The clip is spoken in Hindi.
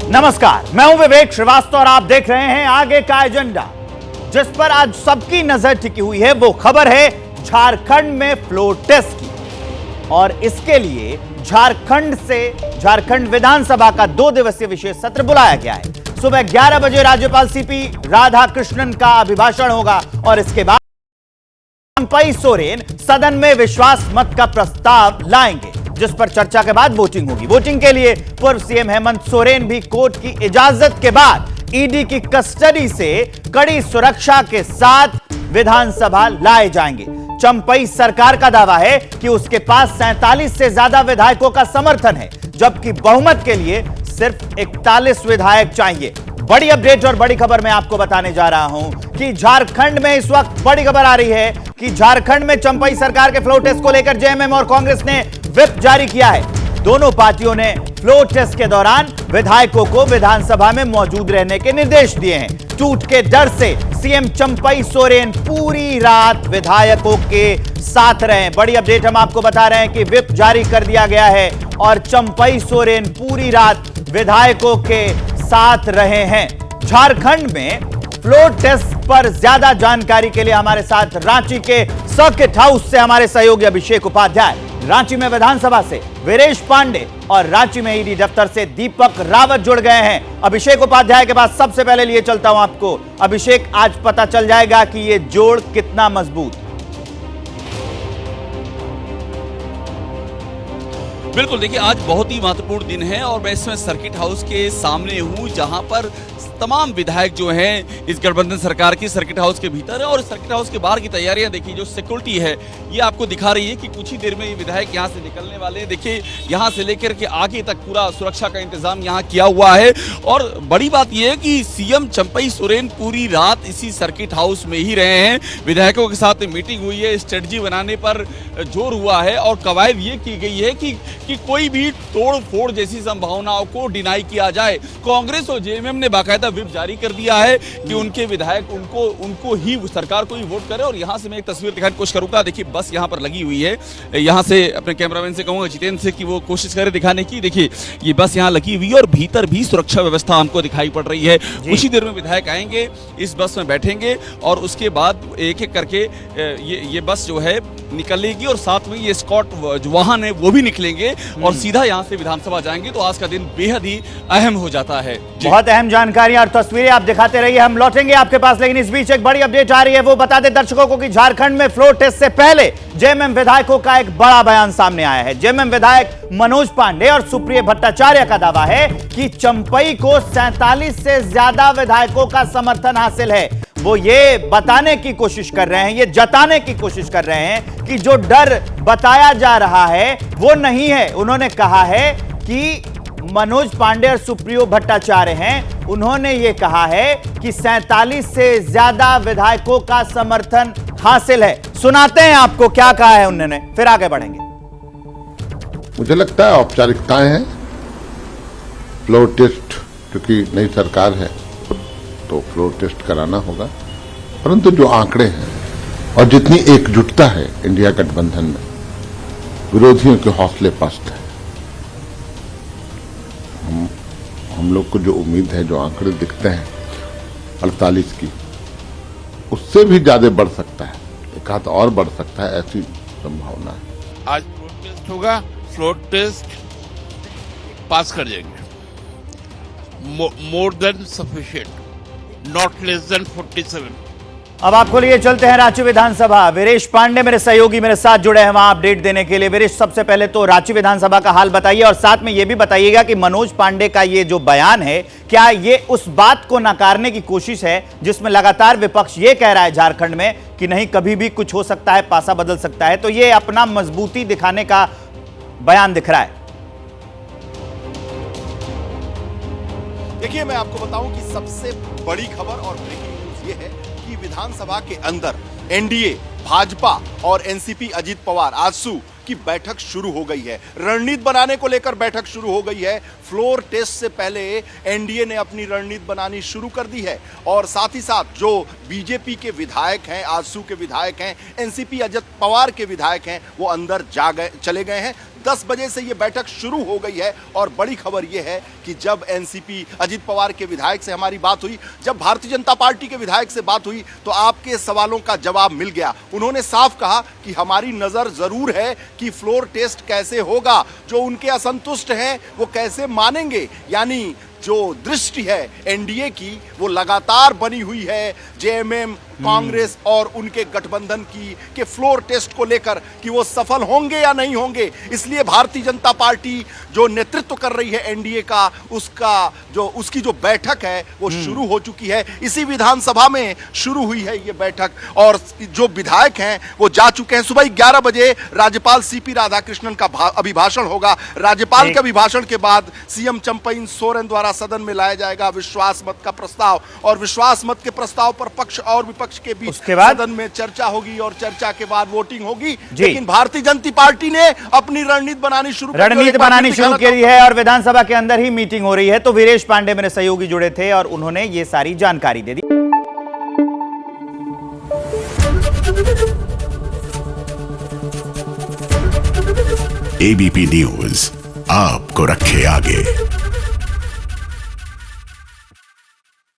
नमस्कार, मैं हूं विवेक श्रीवास्तव और आप देख रहे हैं आगे का एजेंडा। जिस पर आज सबकी नजर टिकी हुई है वो खबर है झारखंड में फ्लोर टेस्ट की। और इसके लिए झारखंड विधानसभा का 2 दिवसीय विशेष सत्र बुलाया गया है। सुबह 11 बजे राज्यपाल सीपी राधाकृष्णन का अभिभाषण होगा और इसके बाद चंपई सोरेन सदन में विश्वास मत का प्रस्ताव लाएंगे, जिस पर चर्चा के बाद वोटिंग होगी। वोटिंग के लिए पूर्व सीएम हेमंत सोरेन भी कोर्ट की इजाजत के बाद ईडी की कस्टडी से कड़ी सुरक्षा के साथ विधानसभा लाए जाएंगे। चंपई सरकार का दावा है कि उसके पास 47 से ज्यादा विधायकों का समर्थन है, जबकि बहुमत के लिए सिर्फ 41 विधायक चाहिए। बड़ी अपडेट और बड़ी खबर मैं आपको बताने जा रहा हूं कि झारखंड में इस वक्त बड़ी खबर आ रही है कि झारखंड में चंपई सरकार के फ्लोर टेस्ट को लेकर जेएमएम और कांग्रेस ने व्हिप जारी किया है। दोनों पार्टियों ने फ्लोर टेस्ट के दौरान विधायकों को विधानसभा में मौजूद रहने के निर्देश दिए हैं। टूट के डर से सीएम चंपई सोरेन पूरी रात विधायकों के साथ रहे। बड़ी अपडेट हम आपको बता रहे हैं कि व्हिप जारी कर दिया गया है और चंपई सोरेन पूरी रात विधायकों के साथ रहे हैं। झारखंड में फ्लोर टेस्ट पर ज्यादा जानकारी के लिए हमारे साथ रांची के सर्किट हाउस से हमारे सहयोगी अभिषेक उपाध्याय, रांची में विधानसभा से वीरेश पांडे और रांची में ईडी दफ्तर से दीपक रावत जुड़ गए हैं। अभिषेक उपाध्याय के पास सबसे पहले लिए चलता हूं आपको। अभिषेक, आज पता चल जाएगा कि यह जोड़ कितना मजबूत। बिल्कुल, देखिए आज बहुत ही महत्वपूर्ण दिन है और मैं इसमें सर्किट हाउस के सामने हूं, जहां पर तमाम विधायक जो हैं इस गठबंधन सरकार की सर्किट हाउस के भीतर है। और सर्किट हाउस के बाहर की तैयारियां देखिए, जो सिक्योरिटी है ये आपको दिखा रही है कि कुछ ही देर में ये विधायक यहां से निकलने वाले हैं। देखिए यहां से लेकर के आगे तक पूरा सुरक्षा का इंतजाम यहां किया हुआ है। और बड़ी बात यह है कि सीएम चंपई सोरेन पूरी रात इसी सर्किट हाउस में ही रहे हैं। विधायकों के साथ मीटिंग हुई है, स्ट्रेटजी बनाने पर जोर हुआ है और कवायद ये की गई है कि कोई भी तोड़ फोड़ जैसी संभावनाओं को डिनाई किया जाए। कांग्रेस और जेएमएम ने बाकायदा व्हिप जारी कर दिया है कि उनके विधायक उनको ही सरकार को ही वोट करे। और यहां से मैं एक तस्वीर दिखाने की कोशिश करूंगा। देखिए बस यहां पर लगी हुई है, यहां से अपने कैमरामैन से कहूंगा जितेंद्र से कि वो कोशिश करे दिखाने की। देखिए ये बस यहां लगी हुई है और भीतर भी सुरक्षा व्यवस्था हमको दिखाई पड़ रही है। कुछ ही देर में विधायक आएंगे, इस बस में बैठेंगे और उसके बाद एक एक करके ये बस जो है निकलेगी और साथ में ये स्कॉट जो वाहन है वो भी निकलेंगे और सीधा यहां से विधानसभा जाएंगे। तो आज का दिन बेहद ही अहम हो जाता है। बहुत अहम जानकारियां और तस्वीरें आप दिखाते रहिए, हम लौटेंगे आपके पास। लेकिन इस बीच एक बड़ी अपडेट आ रही है, वो बता दें दर्शकों को कि झारखंड में फ्लोर टेस्ट से पहले जेएमएम विधायकों का एक बड़ा बयान सामने आया है। जेएमएम विधायक मनोज पांडे और सुप्रिय भट्टाचार्य का दावा है कि चंपई को 47 से ज्यादा विधायकों का समर्थन हासिल है। वो ये बताने की कोशिश कर रहे हैं, ये जताने की कोशिश कर रहे हैं कि जो डर बताया जा रहा है वो नहीं है। उन्होंने कहा है कि मनोज पांडे और सुप्रियो भट्टाचार्य हैं, उन्होंने ये कहा है कि 47 से ज्यादा विधायकों का समर्थन हासिल है। सुनाते हैं आपको क्या कहा है उन्होंने, फिर आगे बढ़ेंगे। मुझे लगता है औपचारिकताएं हैं। फ्लोर टेस्ट क्योंकि नई सरकार है तो फ्लोर टेस्ट कराना होगा, परंतु जो आंकड़े हैं और जितनी एकजुटता है इंडिया गठबंधन में, विरोधियों के हौसले पस्त है। हम लोग को जो उम्मीद है, जो आंकड़े दिखते हैं 48 की, उससे भी ज्यादा बढ़ सकता है, एक हाथ और बढ़ सकता है, ऐसी संभावना है। आज फ्लोर टेस्ट होगा, फ्लोर टेस्ट पास कर जाएंगे। More than sufficient, not less than 47। अब आपको लिए चलते हैं रांची विधानसभा। वीरेश पांडे मेरे सहयोगी मेरे साथ जुड़े हैं वहां अपडेट देने के लिए। वीरेश, सबसे पहले तो रांची विधानसभा का हाल बताइए और साथ में यह भी बताइएगा कि मनोज पांडे का ये जो बयान है, क्या ये उस बात को नकारने की कोशिश है जिसमें लगातार विपक्ष ये कह रहा है झारखंड में कि नहीं कभी भी कुछ हो सकता है, पासा बदल सकता है, तो ये अपना मजबूती दिखाने का बयान दिख रहा है? देखिए मैं आपको बताऊं कि सबसे बड़ी खबर और ब्रेकिंग न्यूज ये है कि विधानसभा के अंदर एनडीए, भाजपा और एनसीपी अजीत पवार आजसू की बैठक शुरू हो गई है। रणनीति बनाने को लेकर बैठक शुरू हो गई है। फ्लोर टेस्ट से पहले एनडीए ने अपनी रणनीति बनानी शुरू कर दी है और साथ ही साथ जो बीजेपी के विधायक हैं, आजसू के विधायक हैं, एनसीपी अजित पवार के विधायक हैं, वो अंदर चले गए हैं। 10 बजे से ये बैठक शुरू हो गई है और बड़ी खबर ये है कि जब एनसीपी अजीत पवार के विधायक से हमारी बात हुई, जब भारतीय जनता पार्टी के विधायक से बात हुई, तो आपके सवालों का जवाब मिल गया। उन्होंने साफ कहा कि हमारी नजर जरूर है कि फ्लोर टेस्ट कैसे होगा, जो उनके असंतुष्ट हैं वो कैसे मानेंगे। यानी जो दृष्टि है एनडीए की वो लगातार बनी हुई है जेएमएम, कांग्रेस और उनके गठबंधन की कि फ्लोर टेस्ट को लेकर कि वो सफल होंगे या नहीं होंगे। इसलिए भारतीय जनता पार्टी जो नेतृत्व कर रही है एनडीए का, उसकी जो बैठक है वो शुरू हो चुकी है। इसी विधानसभा में शुरू हुई है ये बैठक और जो विधायक हैं वो जा चुके हैं। सुबह 11 बजे राज्यपाल सीपी राधाकृष्णन का अभिभाषण होगा। राज्यपाल के अभिभाषण के बाद सीएम चंपई सोरेन द्वारा सदन में लाया जाएगा विश्वास मत का प्रस्ताव और विश्वास मत के प्रस्ताव पर पक्ष और विपक्ष के बीच उसके बाद सदन में चर्चा होगी और चर्चा के बाद वोटिंग होगी। लेकिन भारतीय जनता पार्टी ने अपनी रणनीति बनानी शुरू की है और विधानसभा के अंदर ही मीटिंग हो रही है। तो वीरेश पांडे मेरे सहयोगी जुड़े थे और उन्होंने ये सारी जानकारी दे दी। एबीपी न्यूज आपको रखे आगे।